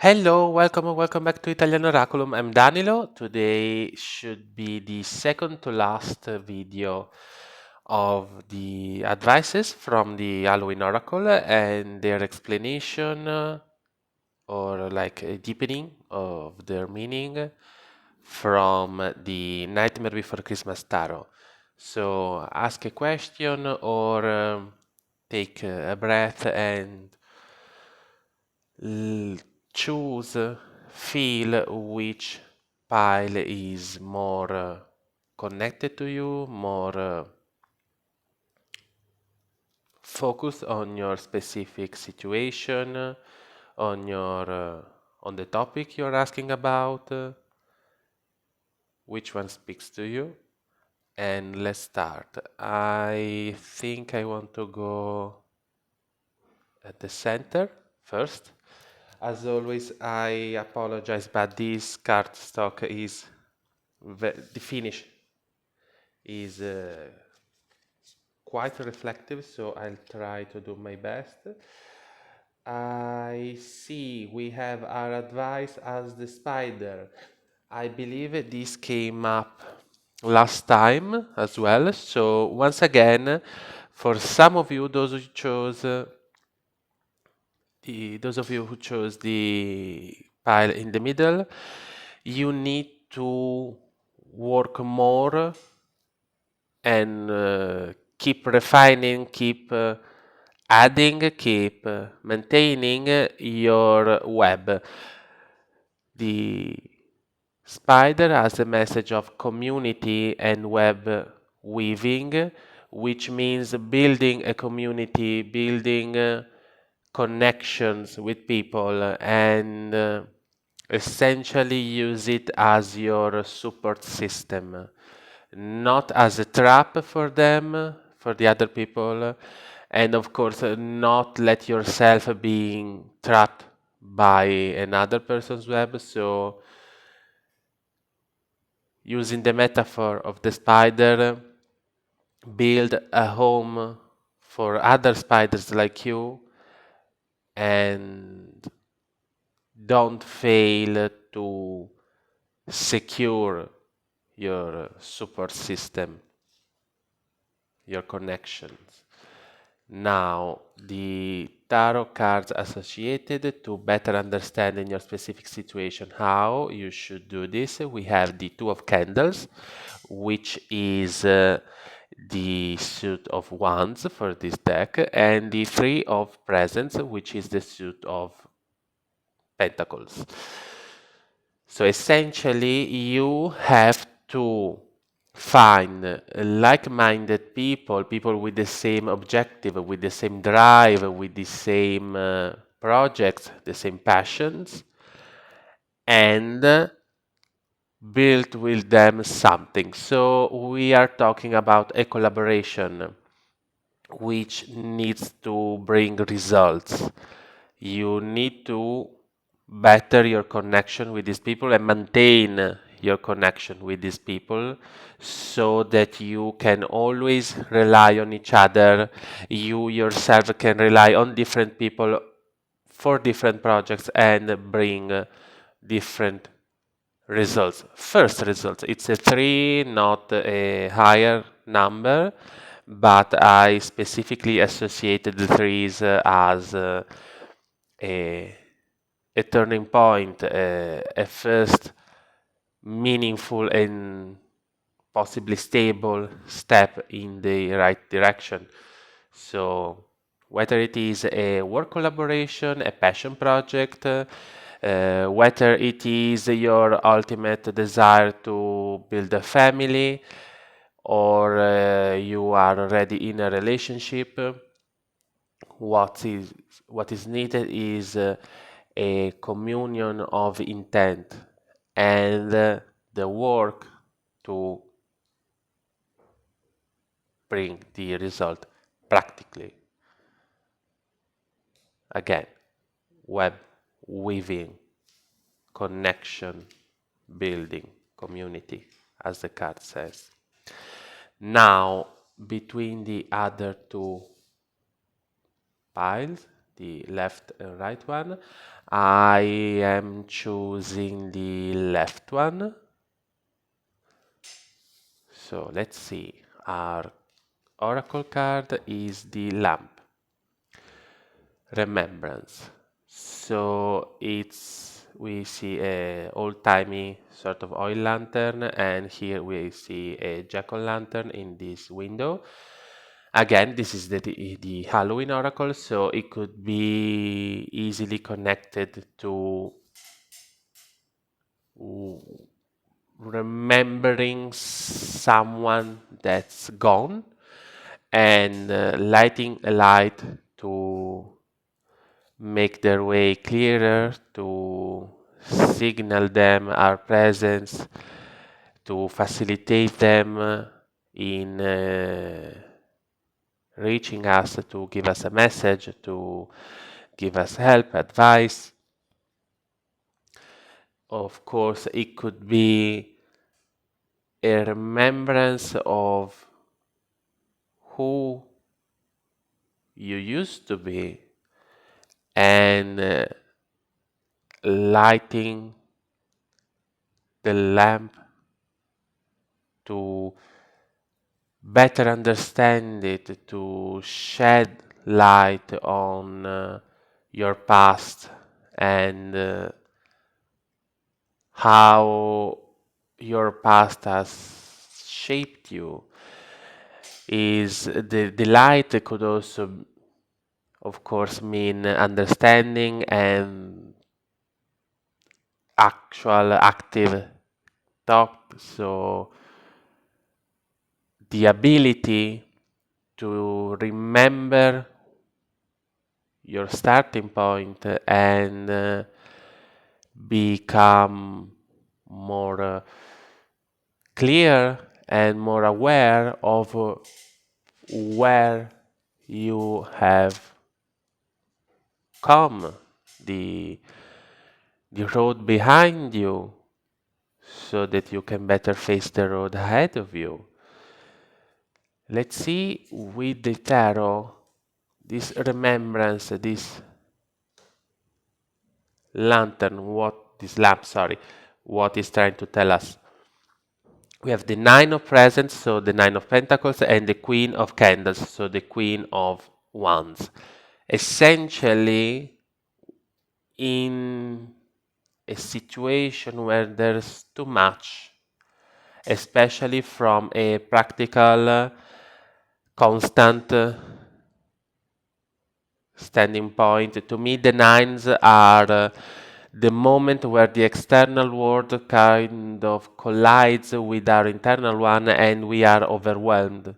Hello, welcome and welcome back to Italian Oraculum. I'm Danilo. Today should be the second to last video of the advices from the Halloween Oracle and their explanation or like a deepening of their meaning from the Nightmare Before Christmas Tarot. So ask a question or take a breath and l- choose, feel which pile is more connected to you, more focused on your specific situation, on the topic you're asking about, which one speaks to you. And let's start. I think I want to go at the center first. As always, I apologize, but this cardstock is the finish is quite reflective, so I'll try to do my best. I see we have our advice as the spider. I believe this came up last time as well. So once again, for some of you, those of you who chose the pile in the middle, you need to work more and keep refining, keep adding, keep maintaining your web. The spider has a message of community and web weaving, which means building a community, building connections with people, and essentially use it as your support system, not as a trap for them, for the other people, and of course, not let yourself being trapped by another person's web. So, using the metaphor of the spider, build a home for other spiders like you and don't fail to secure your support system, your connections. Now, the tarot cards associated to better understand in your specific situation how you should do this. We have the Two of Candles, which is the suit of Wands for this deck, and the Three of Presents, which is the suit of Pentacles. So essentially, you have to find like-minded people, people with the same objective, with the same drive, with the same projects, the same passions, and build with them something. So we are talking about a collaboration which needs to bring results. You need to better your connection with these people and maintain your connection with these people so that you can always rely on each other. You yourself can rely on different people for different projects and bring different results. First results, it's a 3, not a higher number, but I specifically associated the threes as a, a turning point, a first meaningful and possibly stable step in the right direction. So, whether it is a work collaboration, a passion project, whether it is your ultimate desire to build a family, or you are already in a relationship, what is what is needed is a communion of intent and the work to bring the result practically. Again, web weaving, connection, building, community, as the card says. Now, between the other two piles, the left and right one. I am choosing the left one. So let's see. Our oracle card is the lamp. Remembrance. So we see a old-timey sort of oil lantern, and here we see a jack-o'-lantern in this window. Again, this is the Halloween oracle, so it could be easily connected to remembering someone that's gone and lighting a light to make their way clearer, to signal them our presence, to facilitate them in reaching us, to give us a message, to give us help, advice. Of course, it could be a remembrance of who you used to be and lighting the lamp to better understand it, to shed light on your past and how your past has shaped you. Is the light could also, of course, mean understanding and actual active thought. So the ability to remember your starting point and become more clear and more aware of where you have come, the road behind you, so that you can better face the road ahead of you. Let's see with the tarot, this remembrance, this this lamp, sorry, what is trying to tell us. We have the Nine of Presents, so the Nine of Pentacles, and the Queen of Candles, so the Queen of Wands. Essentially, in a situation where there's too much, especially from a practical, constant standing point, to me the nines are the moment where the external world kind of collides with our internal one and we are overwhelmed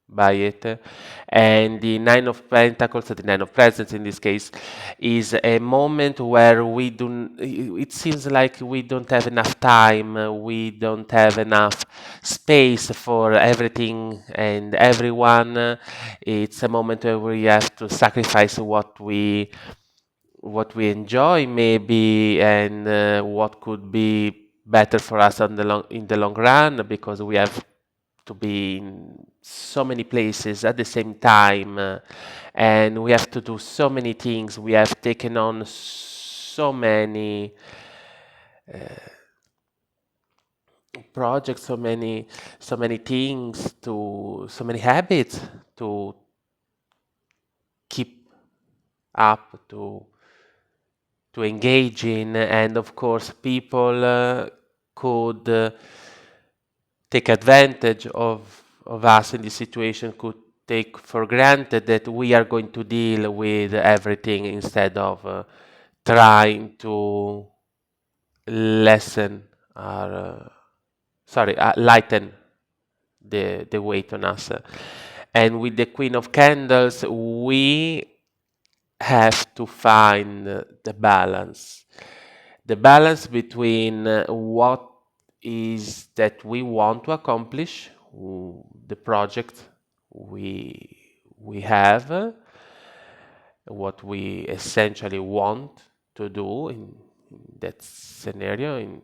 by it. And the Nine of Pentacles, the Nine of Presents in this case, is a moment where it seems like we don't have enough time, we don't have enough space for everything and everyone. It's a moment where we have to sacrifice what we enjoy maybe and what could be better for us in the long run, because we have to be in so many places at the same time and we have to do so many things. We have taken on so many projects, so many things, so many habits to keep up, to engage in, and of course people could take advantage of us in this situation, could take for granted that we are going to deal with everything instead of trying to lessen our lighten the weight on us. And with the Queen of Candles, we have to find the balance between what is that we want to accomplish, the project we have, what we essentially want to do in that scenario, in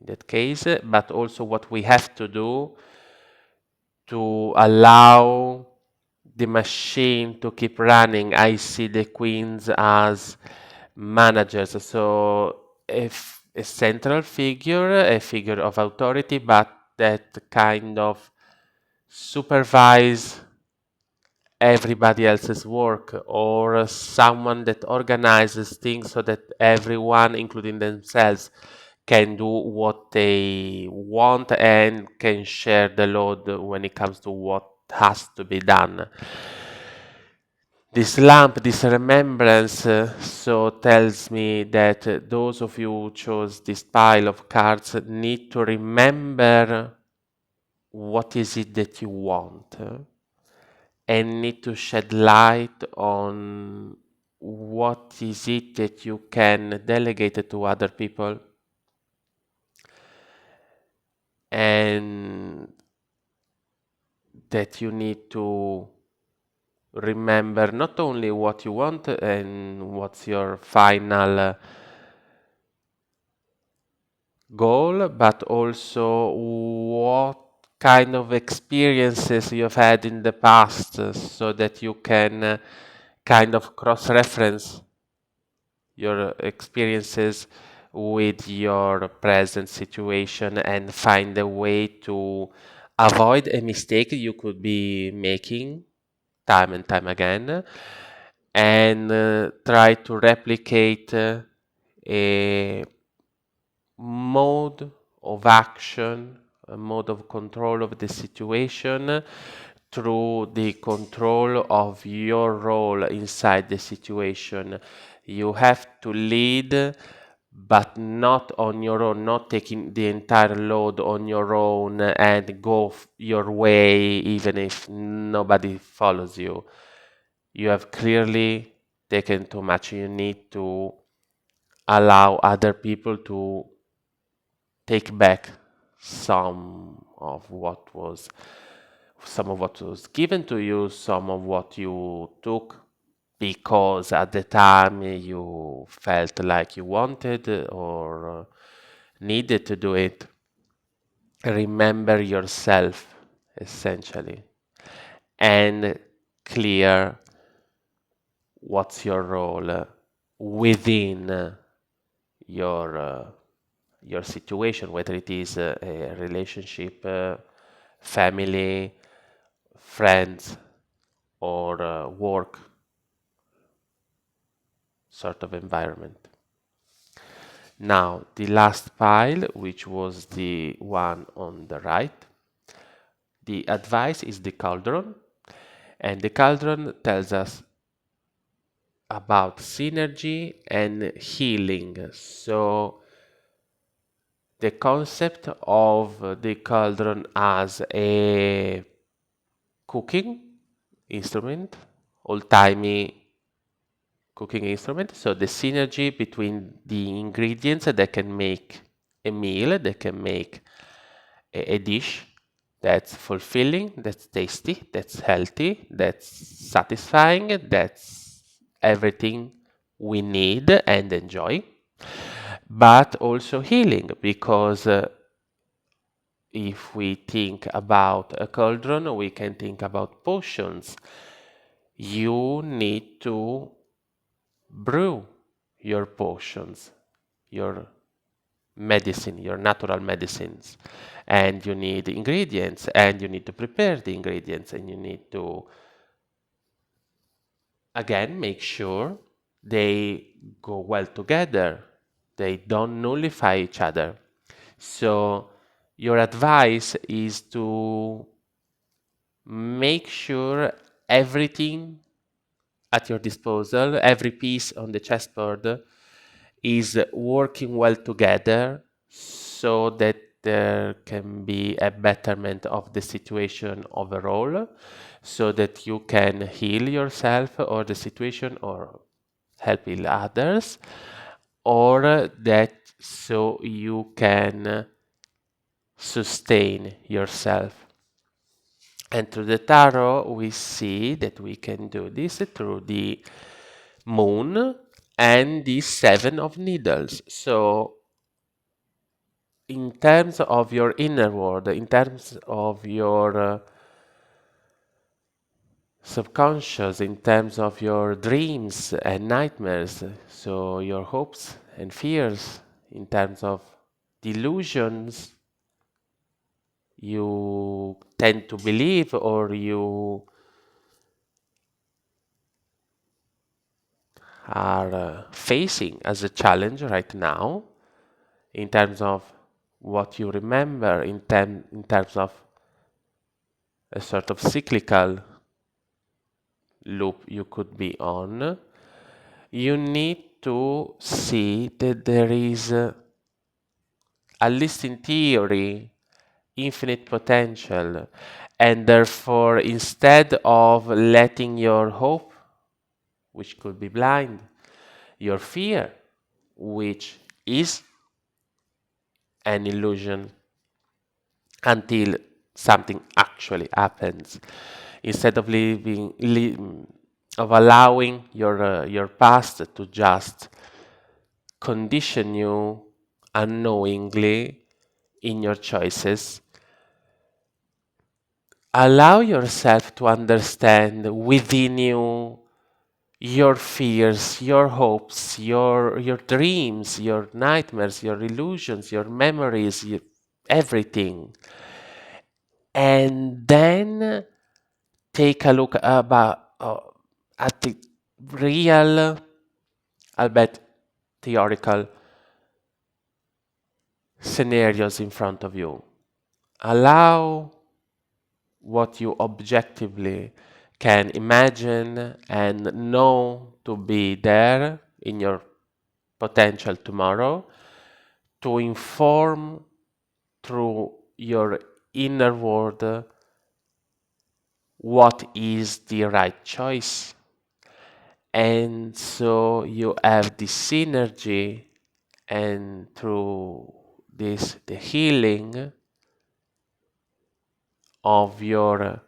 that case, but also what we have to do to allow the machine to keep running. I see the queens as managers, so a central figure, a figure of authority, but that kind of supervise everybody else's work, or someone that organizes things so that everyone, including themselves, can do what they want and can share the load when it comes to what has to be done. This lamp, this remembrance, so tells me that those of you who chose this pile of cards need to remember what is it that you want, and need to shed light on what is it that you can delegate to other people, and that you need to remember not only what you want and what's your final goal, but also what kind of experiences you've had in the past, so that you can kind of cross-reference your experiences with your present situation and find a way to avoid a mistake you could be making time and time again, and try to replicate a mode of action, a mode of control of the situation through the control of your role inside the situation. You have to lead, but not on your own, not taking the entire load on your own and go your way even if nobody follows you. You have clearly taken too much. You need to allow other people to take back some of what was given to you, some of what you took because at the time you felt like you wanted or needed to do it. Remember yourself, essentially, and clear what's your role within your situation, whether it is a relationship, family, friends, or work sort of environment. Now, the last pile, which was the one on the right, the advice is the cauldron, and the cauldron tells us about synergy and healing. So, the concept of the cauldron as a cooking instrument, old-timey cooking instrument. So the synergy between the ingredients that can make a meal, that can make a dish that's fulfilling, that's tasty, that's healthy, that's satisfying, that's everything we need and enjoy, but also healing, because if we think about a cauldron, we can think about potions. You need to brew your potions, your medicine, your natural medicines, and you need ingredients, and you need to prepare the ingredients, and you need to again make sure they go well together, they don't nullify each other. So your advice is to make sure everything at your disposal, every piece on the chessboard, is working well together so that there can be a betterment of the situation overall, so that you can heal yourself or the situation or help heal others, or that so you can sustain yourself. And through the tarot, we see that we can do this through the moon and the seven of needles. So in terms of your inner world, in terms of your subconscious, in terms of your dreams and nightmares, so your hopes and fears, in terms of delusions you tend to believe or you are facing as a challenge right now, in terms of what you remember, in terms of a sort of cyclical loop you could be on, you need to see that there is, at least in theory, infinite potential. And therefore, instead of letting your hope, which could be blind, your fear, which is an illusion until something actually happens, instead of of allowing your past to just condition you unknowingly in your choices, allow yourself to understand within you your fears, your hopes, your dreams, your nightmares, your illusions, your memories, everything. And then take a look at the real, albeit theoretical, scenarios in front of you. Allow what you objectively can imagine and know to be there in your potential tomorrow to inform through your inner world what is the right choice. And so you have this synergy, and through this, the healing of your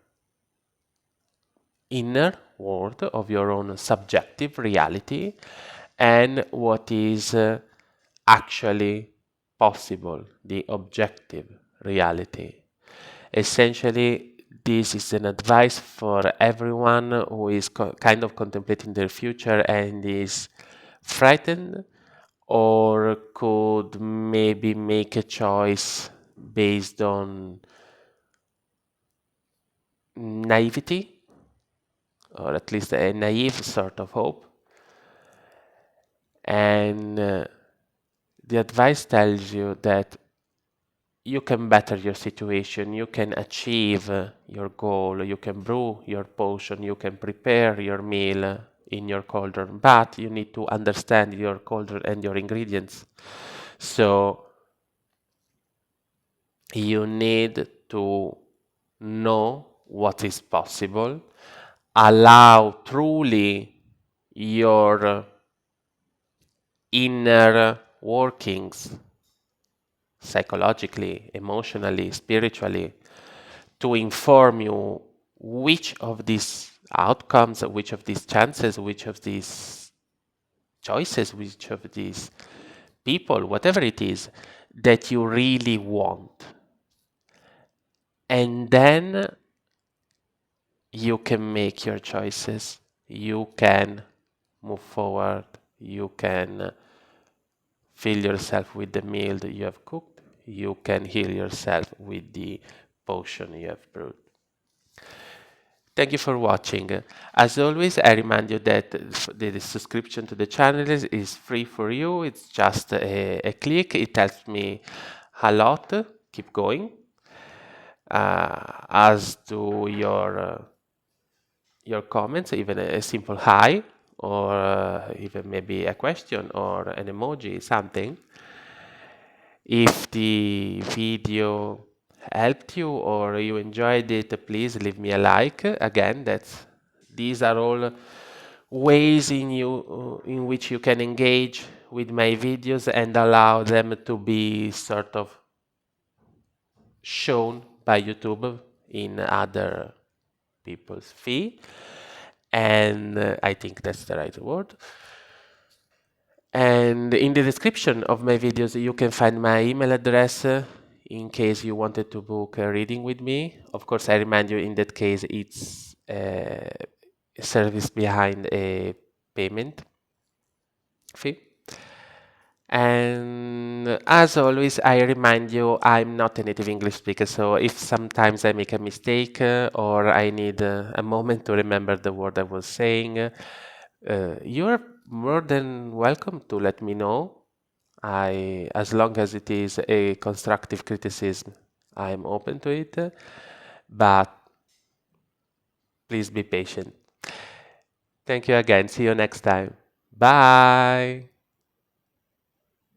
inner world, of your own subjective reality, and what is actually possible, the objective reality. Essentially, this is an advice for everyone who is kind of contemplating their future and is frightened, or could maybe make a choice based on naivety, or at least a naive sort of hope. And the advice tells you that you can better your situation, you can achieve your goal, you can brew your potion, you can prepare your meal in your cauldron, but you need to understand your cauldron and your ingredients. So you need to know what is possible, allow truly your inner workings, psychologically, emotionally, spiritually, to inform you which of these outcomes, which of these chances, which of these choices, which of these people, whatever it is, that you really want. And then you can make your choices, you can move forward, you can fill yourself with the meal that you have cooked, you can heal yourself with the potion you have brewed. Thank you for watching. As always, I remind you that the subscription to the channel is free for you. It's just a click. It helps me a lot. Keep going. As to your comments, even a simple hi, or even maybe a question or an emoji, something. If the video helped you or you enjoyed it, please leave me a like. Again, these are all ways in which you can engage with my videos and allow them to be sort of shown by YouTube in other people's feed. And I think that's the right word. And in the description of my videos, you can find my email address in case you wanted to book a reading with me. Of course, I remind you, in that case, it's service behind a payment fee. And as always, I remind you, I'm not a native English speaker, so if sometimes I make a mistake or I need a moment to remember the word I was saying, you're more than welcome to let me know. As long as it is a constructive criticism, I'm open to it, but please be patient. Thank you again. See you next time. Bye.